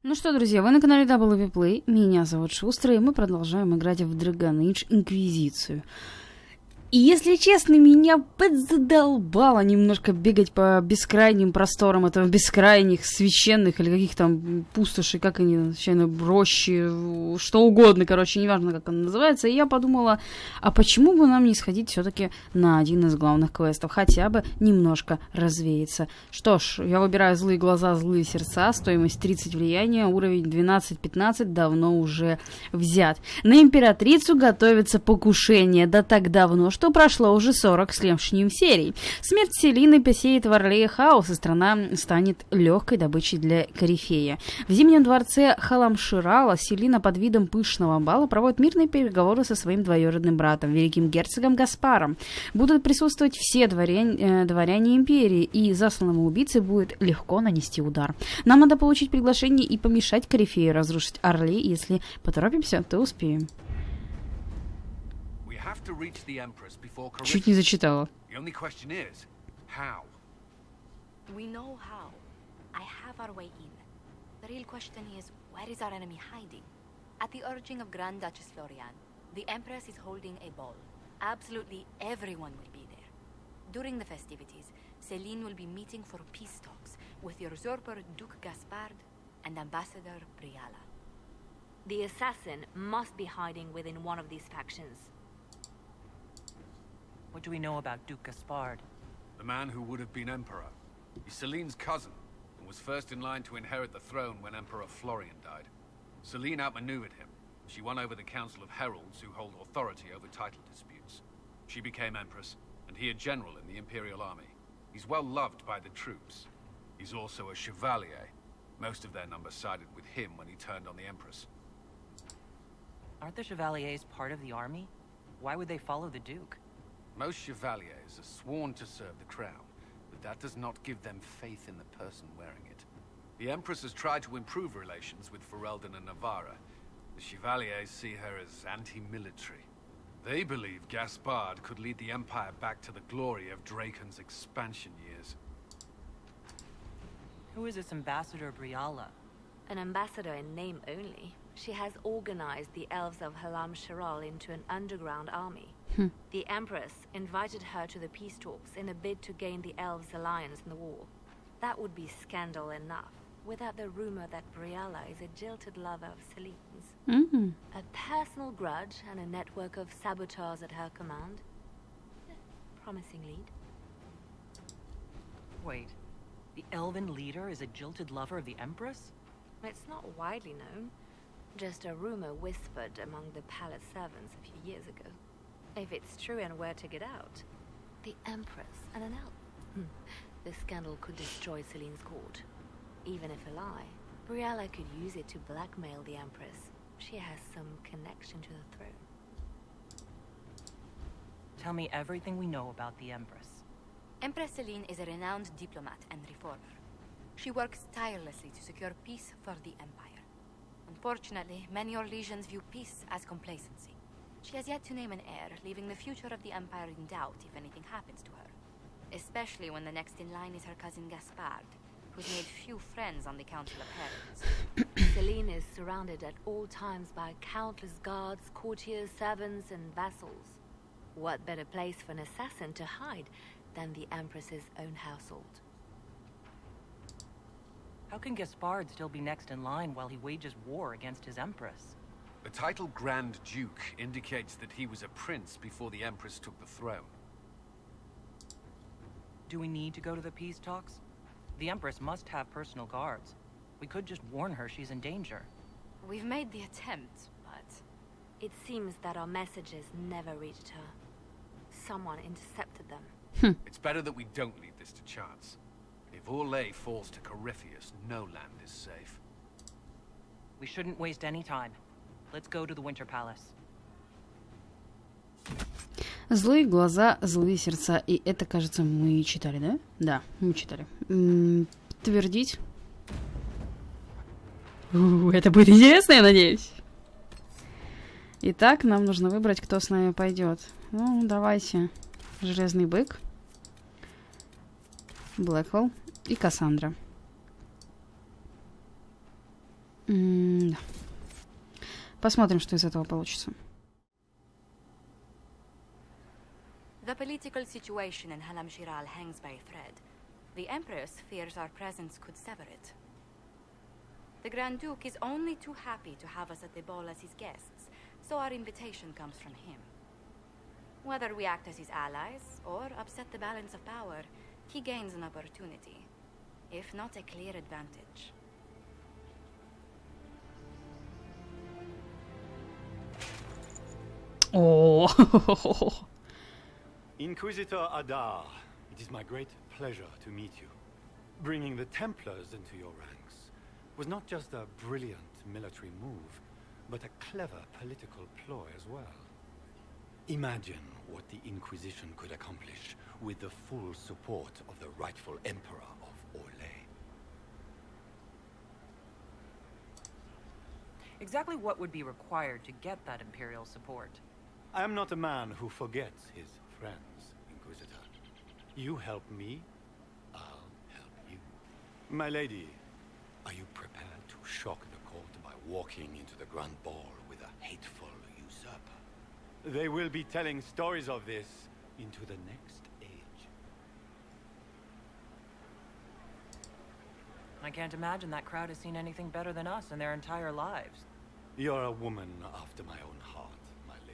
Ну что, друзья, вы на канале Play. Меня зовут Шустра, и мы продолжаем играть в Dragon Age Инквизицию. И если честно, меня подзадолбало немножко бегать по бескрайним просторам этого бескрайних, священных или каких там пустошей, как они, рощи, что угодно, короче, неважно, как она называется. И я подумала, а почему бы нам не сходить все-таки на один из главных квестов, хотя бы немножко развеяться. Что ж, я выбираю злые глаза, злые сердца, стоимость 30 влияния, уровень 12-15 давно уже взят. На императрицу готовится покушение, да так давно, что прошло уже 40 с лишним серий. Смерть Селины посеет в Орле хаос, и страна станет легкой добычей для корифея. В Зимнем дворце Халамширала Селина под видом пышного бала проводит мирные переговоры со своим двоюродным братом, великим герцогом Гаспаром. Будут присутствовать все дворяне империи, и засланному убийце будет легко нанести удар. Нам надо получить приглашение и помешать корифею разрушить Орли. Если поторопимся, то успеем. Чуть не зачитала. We know how. I have our way in. The real question is, where is our enemy hiding? At the urging of Grand Duchess Florian, the Empress is holding a ball. Absolutely everyone will be there. During the festivities, Celine will be meeting for peace talks with usurper Duke Gaspard and Ambassador Briala. The assassin must be hiding within one of these factions. What do we know about Duke Gaspard? The man who would have been Emperor. He's Celine's cousin, and was first in line to inherit the throne when Emperor Florian died. Celine outmaneuvered him. She won over the Council of Heralds, who hold authority over title disputes. She became Empress, and he a general in the Imperial Army. He's well loved by the troops. He's also a Chevalier. Most of their numbers sided with him when he turned on the Empress. Aren't the Chevaliers part of the army? Why would they follow the Duke? Most Chevaliers are sworn to serve the crown, but that does not give them faith in the person wearing it. The Empress has tried to improve relations with Ferelden and Navarra. The Chevaliers see her as anti-military. They believe Gaspard could lead the Empire back to the glory of Draken's expansion years. Who is this Ambassador Briala? An ambassador in name only. She has organized the elves of Halam Shiral into an underground army. The Empress invited her to the peace talks in a bid to gain the elves' alliance in the war. That would be scandal enough, without the rumor that Briala is a jilted lover of Celine's. A personal grudge and a network of saboteurs at her command. Promising lead. Wait, the elven leader is a jilted lover of the Empress? It's not widely known. Just a rumor whispered among the palace servants a few years ago. If it's true and were to get out, the Empress and an elf. The scandal could destroy Celine's court. Even if a lie, Briala could use it to blackmail the Empress. She has some connection to the throne. Tell me everything we know about the Empress. Empress Celine is a renowned diplomat and reformer. She works tirelessly to secure peace for the Empire. Unfortunately, many Orlesians view peace as complacency. She has yet to name an heir, leaving the future of the Empire in doubt if anything happens to her. Especially when the next in line is her cousin Gaspard, who's made few friends on the Council of Heralds. Celine is surrounded at all times by countless guards, courtiers, servants, and vassals. What better place for an assassin to hide than the Empress's own household? How can Gaspard still be next in line while he wages war against his Empress? The title Grand Duke indicates that he was a prince before the Empress took the throne. Do we need to go to the peace talks? The Empress must have personal guards. We could just warn her she's in danger. We've made the attempt, but... It seems that our messages never reached her. Someone intercepted them. It's better that we don't leave this to chance. If Orlais falls to Corypheus, no land is safe. We shouldn't waste any time. Let's go to the Winter Palace. Злые глаза, злые сердца. И это, кажется, мы читали, да? Да, мы читали. Подтвердить. Это будет интересно, я надеюсь. Итак, нам нужно выбрать, кто с нами пойдет. Ну, давайте. Железный бык, Блэквелл и Кассандра. Да. Посмотрим, что из этого получится. The political situation in Halam Shiral hangs by a thread. The Empress fears our presence could sever it. The Grand Duke is only too happy to have us at the ball as his guests, so our invitation comes from him. Whether we act as his allies or upset the balance of power, he gains an opportunity, if not a clear advantage. Oh. Inquisitor Adar, it is my great pleasure to meet you. Bringing the Templars into your ranks was not just a brilliant military move, but a clever political ploy as well. Imagine what the Inquisition could accomplish with the full support of the rightful Emperor of Orlais. Exactly what would be required to get that Imperial support? I am not a man who forgets his friends, Inquisitor. You help me, I'll help you. My lady, are you prepared to shock the court by walking into the Grand Ball with a hateful usurper? They will be telling stories of this into the next age. I can't imagine that crowd has seen anything better than us in their entire lives. You're a woman after my own heart, my lady.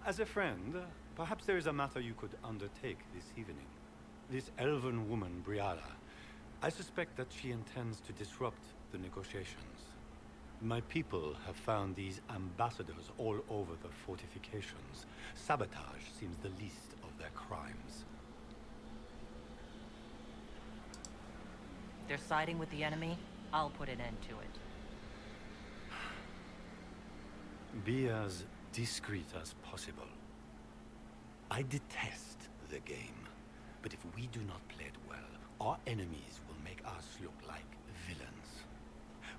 As a friend, perhaps there is a matter you could undertake this evening. This elven woman, Briala, I suspect that she intends to disrupt the negotiations. My people have found these ambassadors all over the fortifications. Sabotage seems the least of their crimes. They're siding with the enemy. I'll put an end to it. Be as discreet as possible. I detest the game, but if we do not play it well, our enemies will make us look like villains.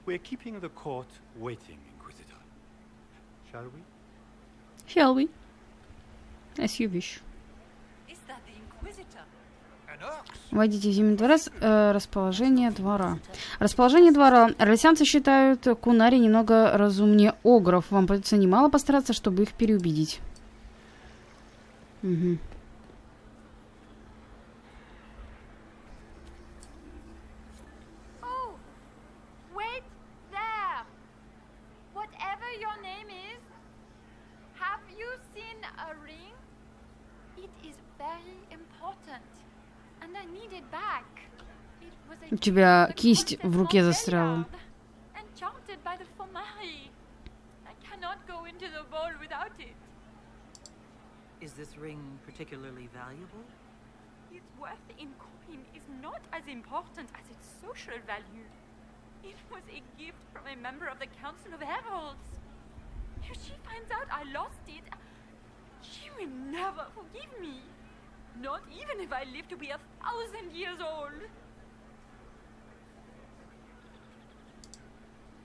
We're keeping the court waiting, Inquisitor. Shall we? Shall we? As you wish. Is that the Inquisitor? Войдите в Зимний дворец. Расположение двора. Расположение двора. Ролесянцы считают кунари немного разумнее огров. Вам придется немало постараться, чтобы их переубедить. Угу. Oh, wait there. Whatever your name is, have you seen a ring? It is very important. And I need it back. It was a У тебя gift кисть that the в руке Comte застряла. Belliard, enchanted by the Fomari. I cannot go into the ball without it. Is this ring particularly valuable? Its worth in coin is not as important as its social value. It was a gift from a member of the Council of Heralds. If she finds out I lost it, she will never forgive me. Not even if I live to be 1,000 years old.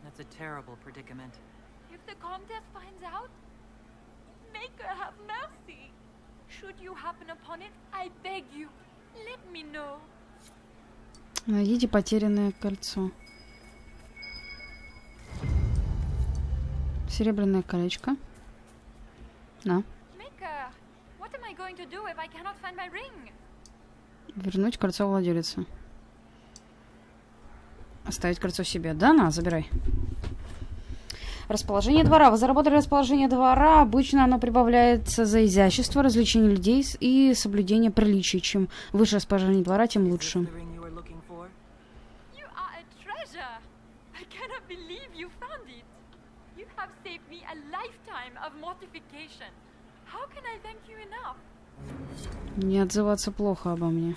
That's a terrible predicament. If the Comtesse finds out, make her have mercy. Should you happen upon it, I beg you, let me know. Найдите потерянное кольцо. Серебряное колечко. На. Maker, what am I going to do if I cannot find my ring? Вернуть кольцо владелице. Оставить кольцо себе. Да, на, забирай. Расположение двора. Вы заработали расположение двора. Обычно оно прибавляется за изящество, развлечение людей и соблюдение приличий. Чем выше расположение двора, тем лучше. You are a treasure. I cannot believe you found it. You have saved me a lifetime of mortification. How can I thank you enough? Не отзываться плохо обо мне.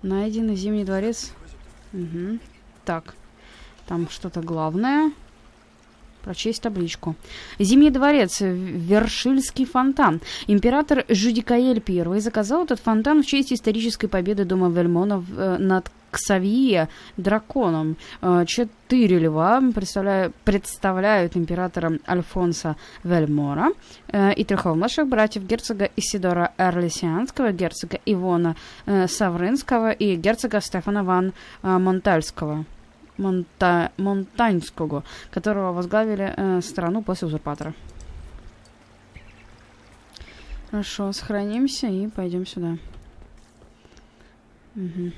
Найденный Зимний дворец. Угу. Так. Там что-то главное. Прочесть табличку. Зимний дворец, Вершильский фонтан. Император Жюдикаэль I заказал этот фонтан в честь исторической победы дома Вельмонов над Ксавье драконом. 4 льва представляют императора Альфонса Вельмора и 3 младших братьев герцога Исидора Эрлисианского, герцога Ивона Савринского и герцога Стефана ван Монтальского. Монтаньского, которого возглавили страну после узурпатора. Хорошо, сохранимся и пойдем сюда. Угу.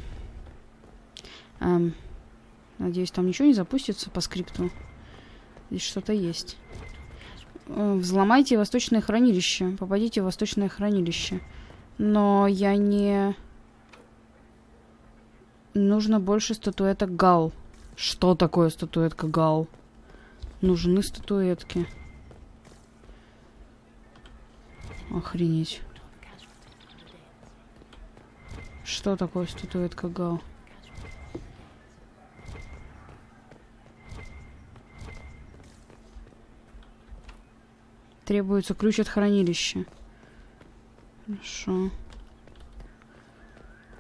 Надеюсь, там ничего не запустится по скрипту. Здесь что-то есть. Взломайте восточное хранилище. Попадите в восточное хранилище. Но я не... Нужно больше статуэток Гал. Что такое статуэтка Гал? Нужны статуэтки. Охренеть. Что такое статуэтка Гал? Требуется ключ от хранилища. Хорошо.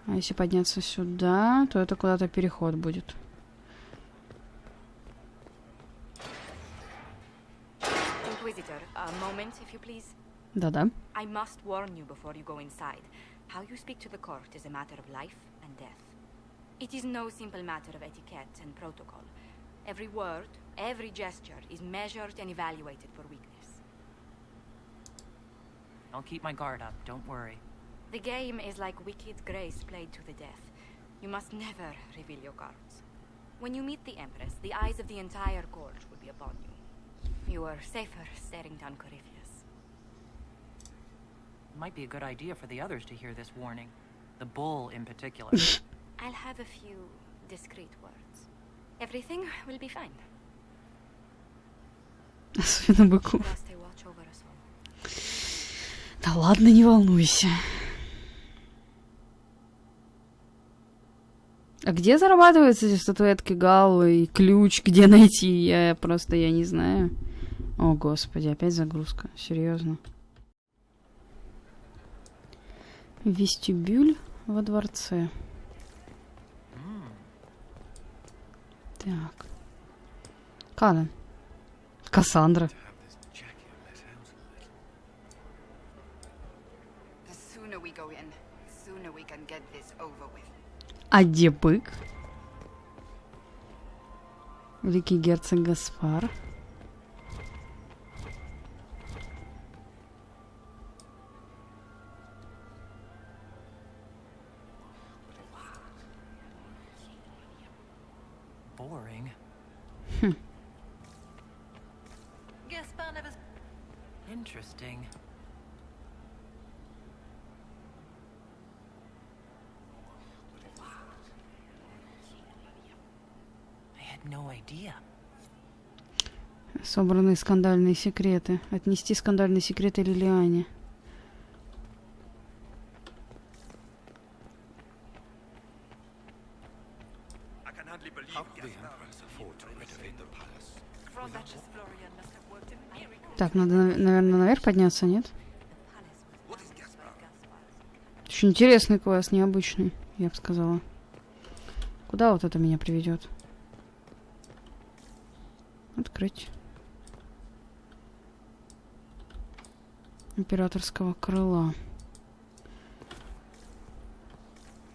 А если подняться сюда, то это куда-то переход будет. Да-да. I must warn you before you go inside. How you speak to the court is a matter of life and death. It is no simple matter of etiquette and protocol. Every word, every gesture is measured and evaluated for weakness. I'll keep my guard up, don't worry. The game is like wicked grace played to the death. You must never reveal your cards. When you meet the Empress, the eyes of the entire court will be upon you. You are safer staring down Corypheus. It might be a good idea for the others to hear this warning. The bull in particular. I'll have a few discreet words. Everything will be fine. Особенно быку. I'll stay watch over us all. Да ладно, не волнуйся. А где зарабатываются эти статуэтки Галлы и ключ, где найти? Я не знаю. О, господи, опять загрузка. Серьезно. Вестибюль во дворце. Так. Когда? Кассандра. А где бык? Великий герцог Гаспар. Boring. Interesting. No idea. Собранные скандальные секреты. Отнести скандальные секреты Лилиане. Так, надо, наверное, наверх подняться, нет? Очень интересный квест, необычный, я бы сказала. Куда вот это меня приведет? Открыть. Императорского крыла.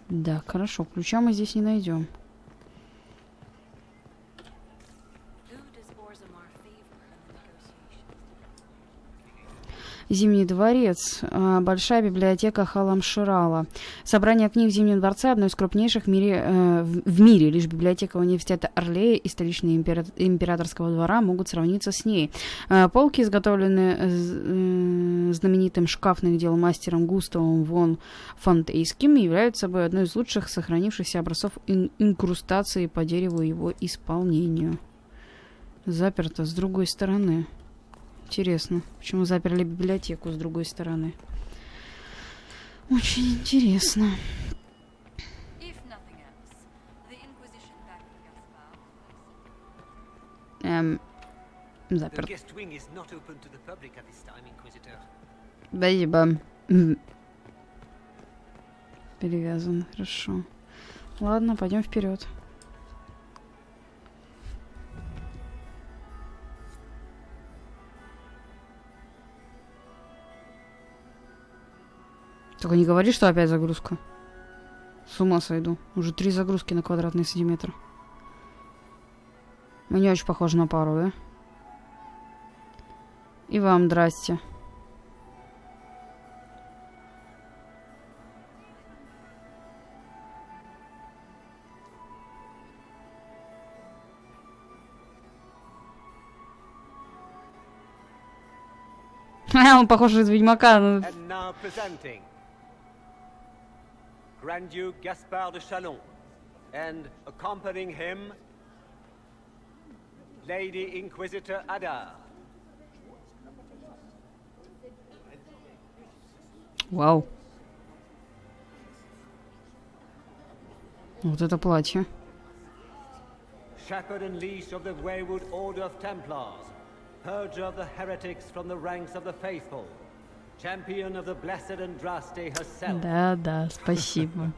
Да, хорошо. Ключа мы здесь не найдем. Зимний дворец. Большая библиотека Халамширала. Собрание книг в Зимнем дворце одно из крупнейших в мире. Лишь библиотека университета Орлея и столичного императорского двора могут сравниться с ней. Полки, изготовленные знаменитым шкафных дел мастером Густавом фон Фонтейским, являются собой одной из лучших сохранившихся образцов инкрустации по дереву и его исполнению. Заперто с другой стороны. Интересно, почему заперли библиотеку с другой стороны. Очень интересно. Заперт. guest wing is not open to the public at this time, Inquisitor. Спасибо. Перевязан, хорошо. Ладно, пойдем вперед. Только не говори, что опять загрузка. С ума сойду. Уже 3 загрузки на квадратный сантиметр. Мы не очень похожи на пару, да? И вам здрасте. Он похож из Ведьмака. And now presenting Grand Duke Gaspard de Chalon, and accompanying him, Lady Inquisitor Ada. Вау. Вот это платье. Shepherd and leash of the wayward order of Templars, purger of the heretics from the ranks of the faithful, champion of the blessed Andraste herself. Да, спасибо.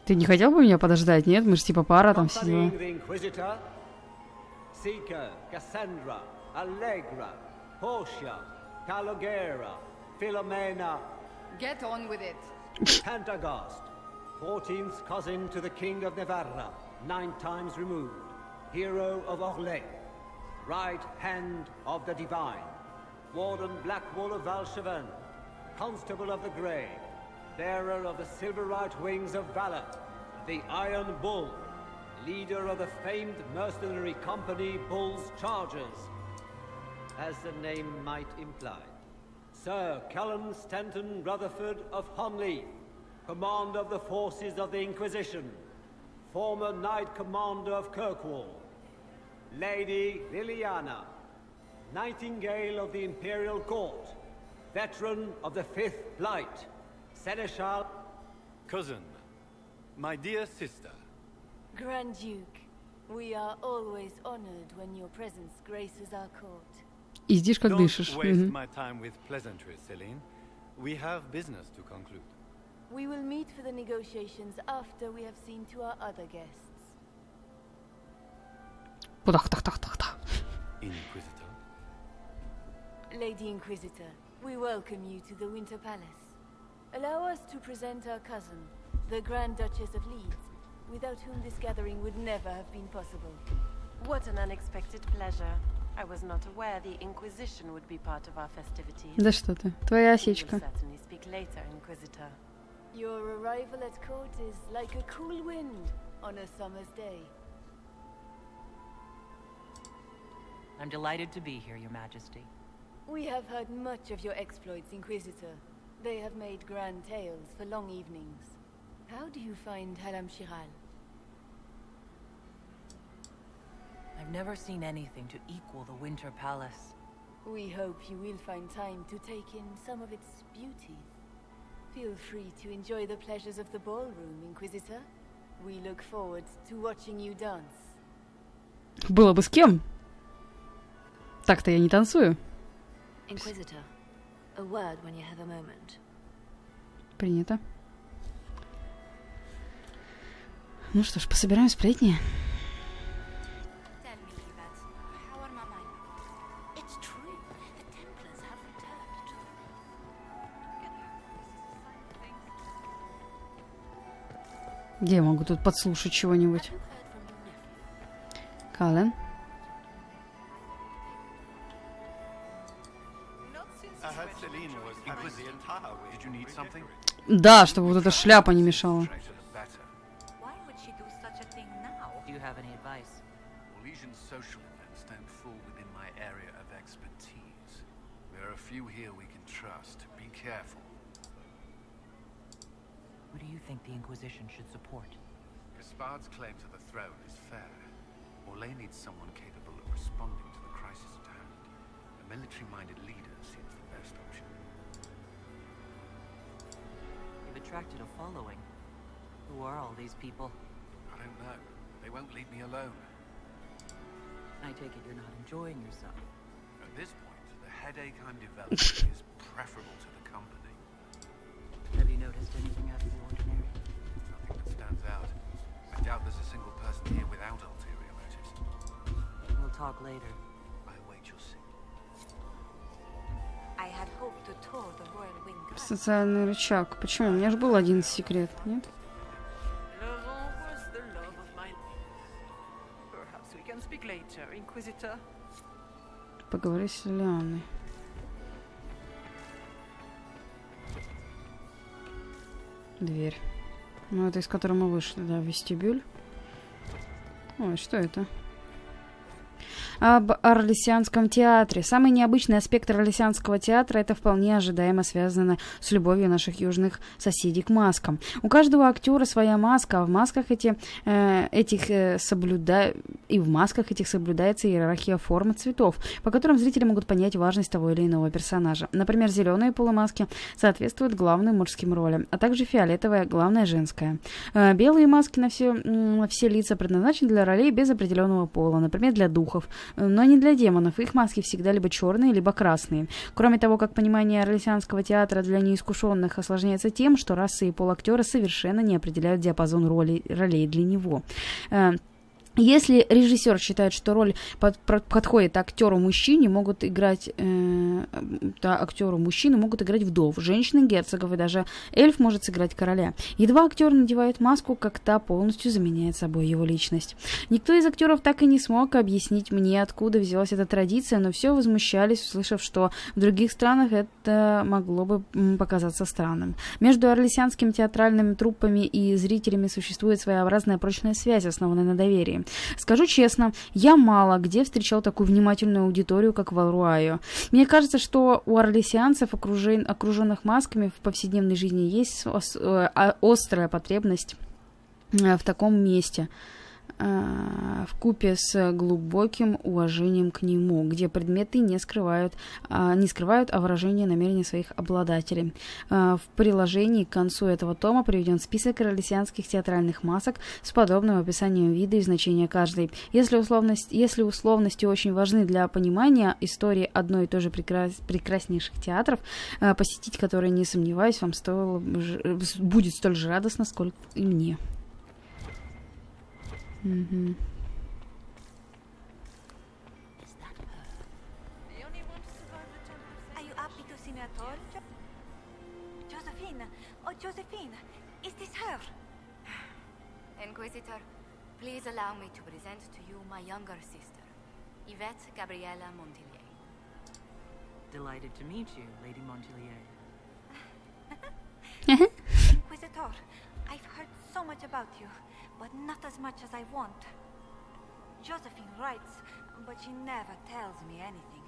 Ты не хотел бы меня подождать, нет? Мы же типа пара там все дела. Inquisitor, Seeker, Cassandra, Allegra, Portia, Calogera, Philomena. Get on with it. Pantagast, 14th cousin to the King of Navarra, 9 times removed, hero of Orlais, right hand of the divine, Warden Blackwall of Valchevin, constable of the Grey, bearer of the silver right wings of valor, the Iron Bull, leader of the famed mercenary company Bull's Chargers, as the name might imply. Sir Callum Stanton Rutherford of Honley, commander of the forces of the Inquisition, former Knight Commander of Kirkwall. Lady Liliana, Nightingale of the Imperial Court, veteran of the Fifth Blight, Seneschal... Cousin, my dear sister. Grand Duke, we are always honored when your presence graces our court. И здесь как Don't дышишь. waste my time with pleasantries, Celine. We have business to conclude. We will meet for the negotiations after we have seen to our other guests. Пудах-тах-тах-тах-тах. Inquisitor. Lady Inquisitor, we welcome you to the Winter Palace. Allow us to present our cousin, the Grand Duchess of Leeds, without whom this gathering would never have been possible. What an unexpected pleasure. I was not aware the Inquisition would be part of our festivities. Да что ты, твоя We will осечка. certainly speak later, Inquisitor. Your arrival at court is like a cool wind on a summer's day. I'm delighted to be here, Your Majesty. We have heard much of your exploits, Inquisitor. They have made grand tales for long evenings. How do you find Haram Shiral? I've never seen anything to equal the Winter Palace. We hope you will find time to take in some of its beauty. Feel free to enjoy the pleasures of the ballroom, Inquisitor. We look forward to watching you dance. Было бы с кем. Так-то я не танцую. Inquisitor, a word when you have a moment. Принято. Ну что ж, пособираем сплетни. Tell me, Yvette, how are Mama? It's true. The Templars have returned to the... Где я могу тут подслушать чего-нибудь? Have you heard from your nephew? Кален. I heard Celine was having the entire way. Did you need something? Да, чтобы вот эта шляпа не мешала. Why would she do such a thing now? Do you have any advice? Legion social events don't fall within my area of expertise. There are a few here we can trust. Be careful. Who do you think the Inquisition should support? Gaspard's claim to the throne is fair. Orlais needs someone capable of responding to the crisis at hand. A military-minded leader seems the best option. You've attracted a following. Who are all these people? I don't know. They won't leave me alone. I take it you're not enjoying yourself. At this point, the headache I'm developing is preferable to the company. Have you noticed anything out of the ordinary? Nothing that stands out. I doubt there's a single person here without ulterior motives. We'll talk later. I await your signal. I had hoped to tour the royal wing. Социальный рычаг. Почему? У меня же был один секрет, нет? Поговори с Лианной. Дверь. Ну, это из которой мы вышли, да, вестибюль. Ой, что это? Об Орлеанском театре. Самый необычный аспект Орлеанского театра — это вполне ожидаемо связано с любовью наших южных соседей к маскам. У каждого актера своя маска, а в масках этих соблюдается иерархия форм и цветов, по которым зрители могут понять важность того или иного персонажа. Например, зеленые полумаски соответствуют главным мужским ролям, а также фиолетовая — главная женская. Белые маски на все лица предназначены для ролей без определенного пола, например, для духов, но не для демонов. Их маски всегда либо черные, либо красные. Кроме того, как понимание Орлеанского театра для неискушенных осложняется тем, что расы и пол актера совершенно не определяют диапазон ролей для него. Если режиссер считает, что роль подходит актеру-мужчине, могут играть вдов, женщин, герцогов, и даже эльф может сыграть короля. Едва актер надевает маску, как та полностью заменяет собой его личность. Никто из актеров так и не смог объяснить мне, откуда взялась эта традиция, но все возмущались, услышав, что в других странах это могло бы показаться странным. Между орлеанскими театральными труппами и зрителями существует своеобразная прочная связь, основанная на доверии. Скажу честно, я мало где встречал такую внимательную аудиторию, как в Алруайо. Мне кажется, что у орлеанцев, окруженных масками в повседневной жизни, есть острая потребность в таком месте, вкупе с глубоким уважением к нему, где предметы не скрывают выражение намерения своих обладателей. В приложении к концу этого тома приведен список орлеанских театральных масок с подробным описанием вида и значения каждой. Если условности очень важны для понимания истории одной и той же прекраснейших театров, посетить которые, не сомневаюсь, вам будет столь же радостно, сколько и мне. Mm-hmm. Are you happy to see me at all? Josephine! Oh, Josephine! Is this her? Inquisitor, please allow me to present to you my younger sister, Yvette Gabriella Montillier. Delighted to meet you, Lady Montillier. Inquisitor, I've heard so much about you, but not as much as I want. Josephine writes, but she never tells me anything.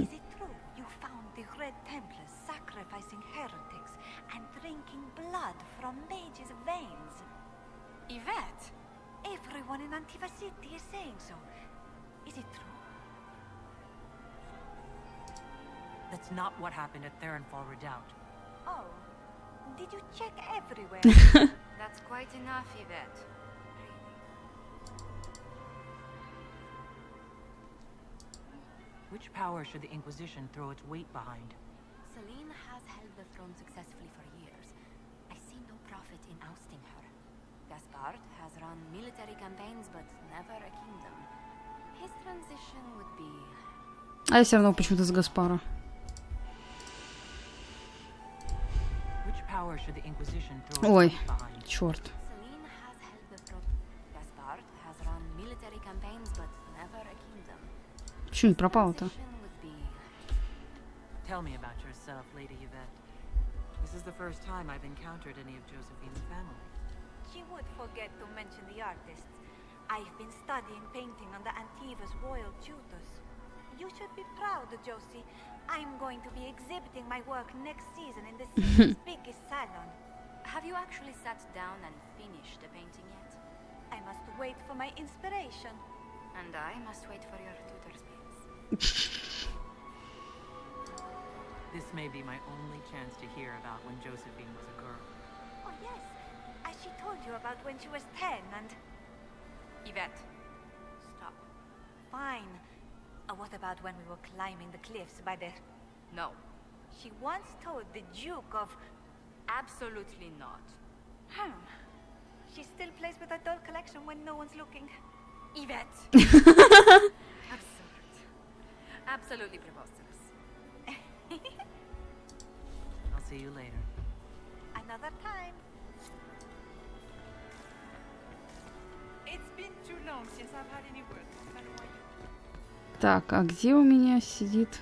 Is it true you found the Red Templars sacrificing heretics and drinking blood from mages' veins? Yvette? Everyone in Antiva City is saying so. Is it true? That's not what happened at Therenfall Redoubt. Oh, did you check everywhere? That's quite enough, Yvette. Which power should the Inquisition throw its weight behind? Celine has held the throne successfully for years. I see no profit in ousting her. Gaspard has run military campaigns, but never a kingdom. His transition would be... А я все равно почему-то за Гаспара. Which power should the Inquisition throw its Ой, weight behind? черт. Celine has held the throne. Gaspard has run military campaigns, but never a kingdom. Почему не пропало-то? Tell me about yourself, Lady Yvette. This is the first time I've encountered any of Josephine's family. She would forget to mention the artists. I've been studying painting under Antiva's royal tutors. You should be proud, Josie. I'm going to be exhibiting my work next season in the city's biggest salon. Have you actually sat down and finished the painting yet? I must wait for my inspiration. And I must wait for your tutor's pins. This may be my only chance to hear about when Josephine was a girl. Oh, yes. As she told you about when she was 10 and... Yvette, stop. fine. What about when we were climbing the cliffs by the... No. She once told the Duke of... Absolutely not. She still plays with her doll collection when no one's looking. Yvette! Absurd. Absolutely preposterous. I'll see you later. Another time. It's been too long since I've had any work. Так, а где у меня сидит?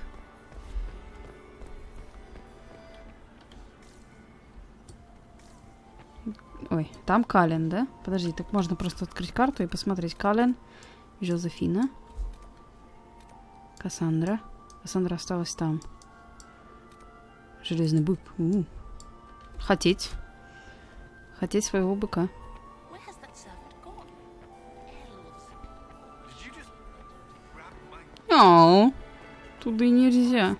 Ой, там Кален, да? Подожди, так можно просто открыть карту и посмотреть. Кален, Жозефина, Кассандра. Кассандра осталась там. Железный бык. Хотеть. Хотеть своего быка. О, туда и нельзя.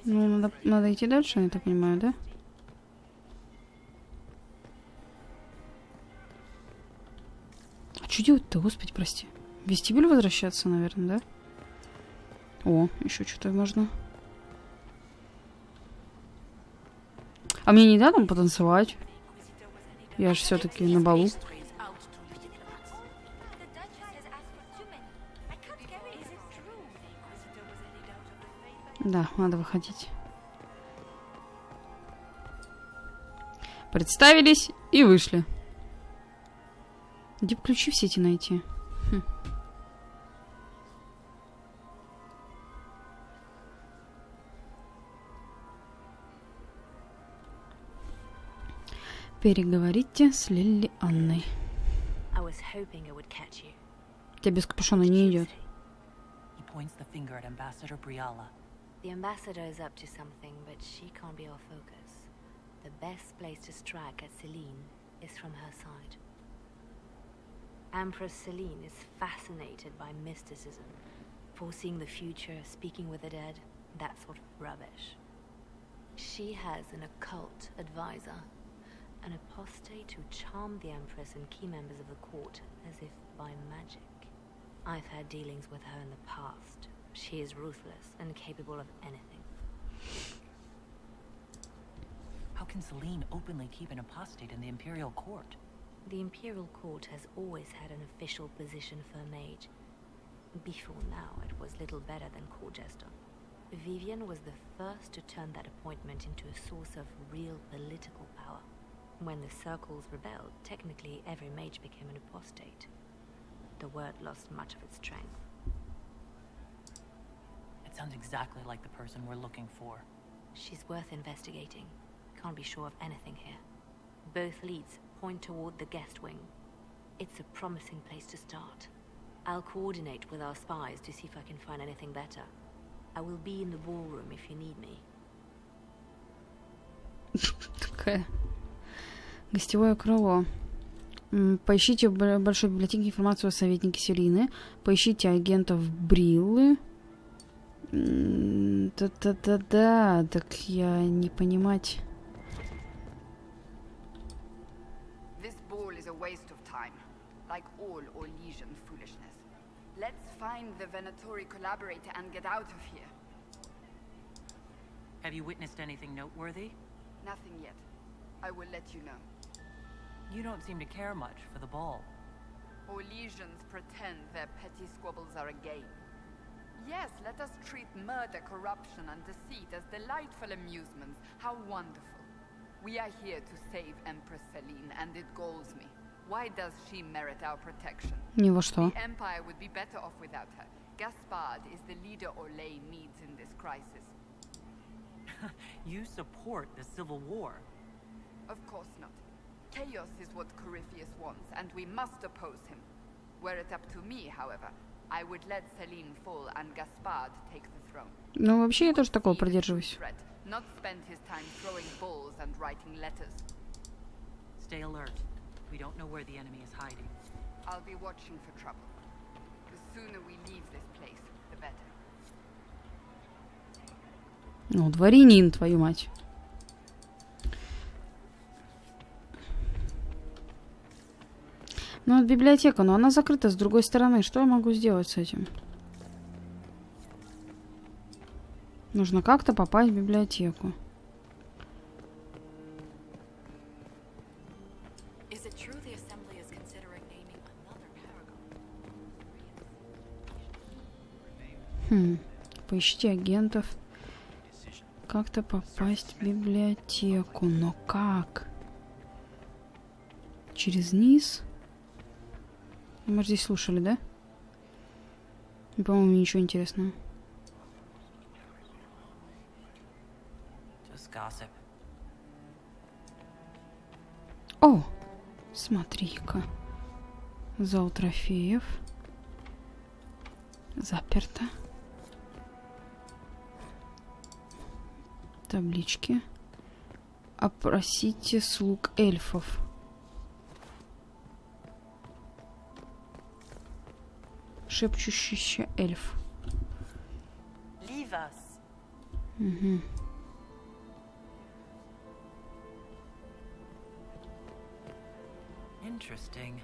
Ну, надо идти дальше, я так понимаю, да? А что делать-то, господи, прости? В вестибюль возвращаться, наверное, да? О, еще что-то можно. А мне не дадут там потанцевать? Я же все-таки на балу. Да, надо выходить. Представились и вышли. Где бы ключи все эти найти? Переговорите с Лили Анной. Тебя без капюшона не идет. The ambassador is up to something, but she can't be our focus. The best place to strike at Celine is from her side. Empress Celine is fascinated by mysticism, foreseeing the future, speaking with the dead, that sort of rubbish. She has an occult advisor, an apostate who charmed the Empress and key members of the court as if by magic. I've had dealings with her in the past. She is ruthless and capable of anything. How can Celine openly keep an apostate in the Imperial Court? The Imperial Court has always had an official position for a mage. Before now, it was little better than court jester. Vivian was the first to turn that appointment into a source of real political power. When the circles rebelled, technically every mage became an apostate. The word lost much of its strength. It sounds exactly like the person we're looking for. She's worth investigating. Can't be sure of anything here. Both leads point toward the guest wing. It's a promising place to start. I'll coordinate with our spies to see if I can find anything better. I will be in the ballroom if you need me. Такая. Гостевое крыло. Поищите в большой библиотеке информацию о советнике Селины. Поищите агентов Бриллы. Да-да-да-да. Так я не понимать. This ball is a waste of time, like all Orlesian foolishness. Let's find the Venatori collaborator and get out of here. Have you witnessed anything noteworthy? Nothing yet. I will let you know. You don't seem to care much for the ball. Orlesians pretend their petty squabbles are a game. Yes, let us treat murder, corruption, and deceit as delightful amusements. How wonderful. We are here to save Empress Celine, and it galls me. Why does she merit our protection? Ни во что. The Empire would be better off without her. Gaspard is the leader Orlais needs in this crisis. You support the civil war. Of course not. Chaos is what Corypheus wants, and we must oppose him. Were it up to me, however, I would let Celine fall and Gaspard take the throne. Ну, вообще, я тоже такого придерживаюсь. Not spend his time throwing balls and writing letters. Stay alert. We don't know where the enemy is hiding. I'll be watching for trouble. The sooner we leave this place, the better. Ну, дворянин, твою мать. Ну, это библиотека, но она закрыта с другой стороны. Что я могу сделать с этим? Нужно как-то попасть в библиотеку. Поищите агентов. Как-то попасть в библиотеку. Но как? Через низ? Мы же здесь слушали, да? По-моему, ничего интересного. О! Смотри-ка. Зал трофеев. Заперто. Таблички. Опросите слуг эльфов. Шепчущийся эльф. Угу. Interesting.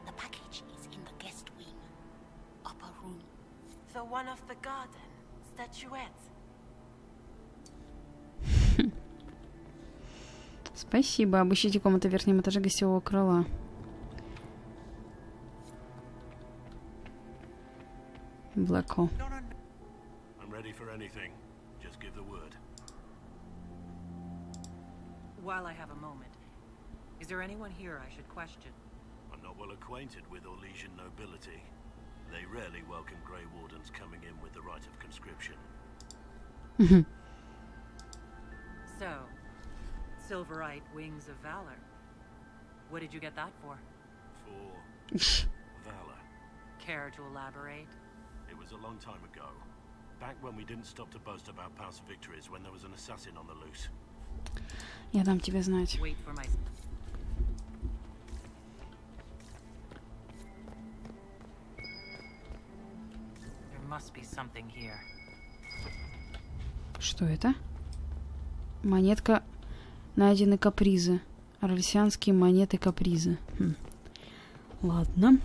The package is in the guest wing. Upper room. The one of the garden. Statuette. Спасибо. Обыщите комнату в верхнем этаже гостевого крыла. Блэко. I'm ready for anything. Just give the word. While I have a moment, is there anyone here I should question? I'm not well acquainted with Orlesian nobility. They rarely welcome Grey Wardens coming in with the right of conscription. So, Silverite Wings of Valor. What did you get that for? For valor. Care to elaborate? It was a long time ago. Back when we didn't stop to boast about past victories when there was an assassin on the loose. Я дам тебе знать. Wait for my... There must be something here. Что это? Монетка. Найдены капризы. Орлеансские монеты капризы. Ладно.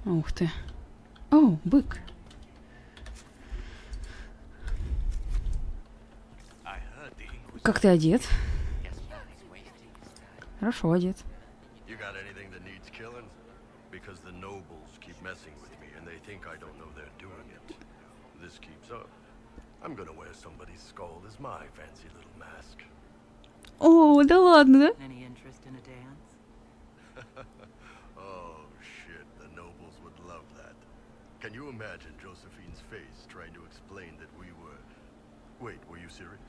Ух ты. О, бык. Как ты одет? Хорошо одет. О, да ладно, да? Can you imagine Josephine's face trying to explain that we were... Wait, were you serious?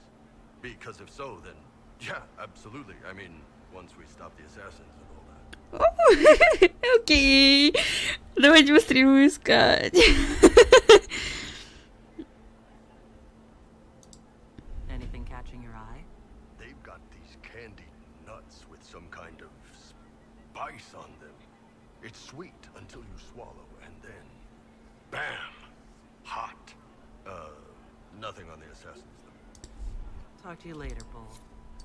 Because if so, then... Yeah, absolutely. I mean, once we stop the assassins and all that. Окей. Давайте быстрее его искать. Anything catching your eye? They've got these candied nuts with some kind of spice on them. It's sweet until you swallow, and then... Bam! Hot. Nothing on the assassins, though. Talk to you later, Bull.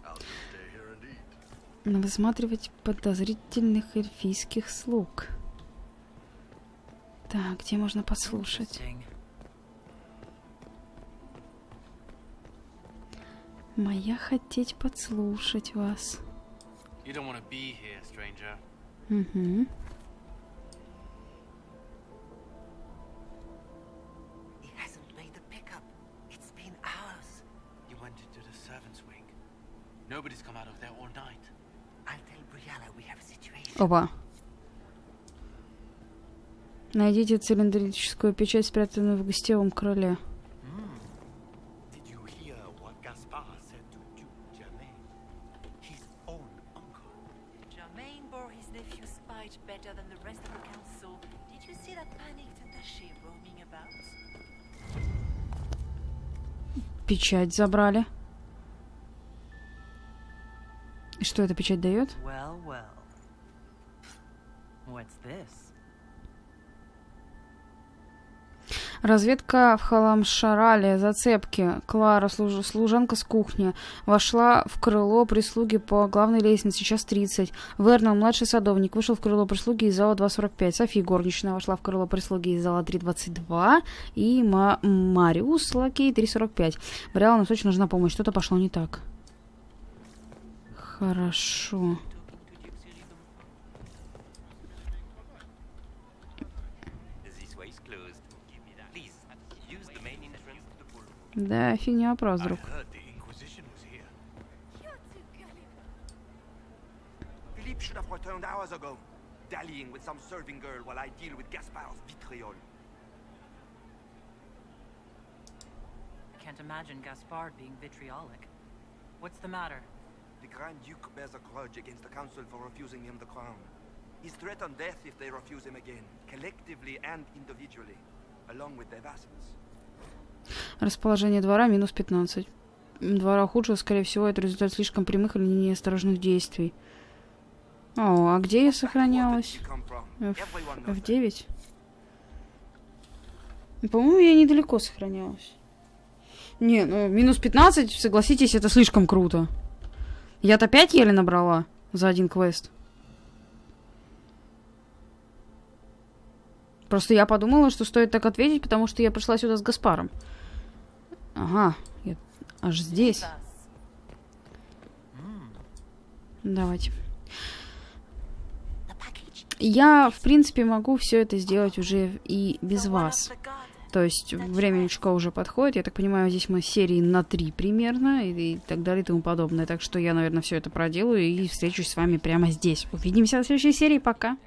I'll just stay here and eat. Высматривать подозрительных эльфийских слуг. Так, где можно послушать? Моя хотеть подслушать вас. You don't want to be here, stranger. Угу. Nobody's come out of there all night. I'll tell Briala we have a situation. Опа. Найдите цилиндрическую печать, спрятанную в гостевом крыле. Did you hear what Gaspar said to Duke Germain? His own uncle. Germain bore his nephew's spite better than the rest of the council. Did you see that panicked attaché roaming about? Печать забрали. И что эта печать дает? Well, well. What What's this? Разведка в Халамшарале. Зацепки. Клара, служанка с кухни, вошла в крыло прислуги по главной лестнице, час 30. Вернон, младший садовник, вышел в крыло прислуги из зала 2.45. Софи, горничная, вошла в крыло прислуги из зала 3.22. И Мариус, лакей, 3.45. Бриала, нам очень нужна помощь. Что-то пошло не так. Хорошо. Да, фигня вопрос, друг. Philippe should have returned hours ago, dallying with some serving girl while I deal with Gaspard's vitriol. I can't imagine Gaspard being vitriolic. What's the matter? The Grand Duke bears a grudge against the council for refusing him the crown. He's threatened death if they refuse him again, collectively and individually, along with their vassals. Расположение двора минус 15. Двора ухудшилось, скорее всего, это результат слишком прямых или неосторожных действий. О, а где я сохранялась? F9? По-моему, я недалеко сохранялась. Не, ну, минус 15, согласитесь, это слишком круто. Я-то 5 еле набрала за один квест. Просто я подумала, что стоит так ответить, потому что я пришла сюда с Гаспаром. Ага, я аж здесь. Давайте. Я, в принципе, могу все это сделать уже и без вас. То есть времечко уже подходит. Я так понимаю, здесь мы серии на 3 примерно и так далее и тому подобное. Так что я, наверное, все это проделаю и встречусь с вами прямо здесь. Увидимся в следующей серии. Пока.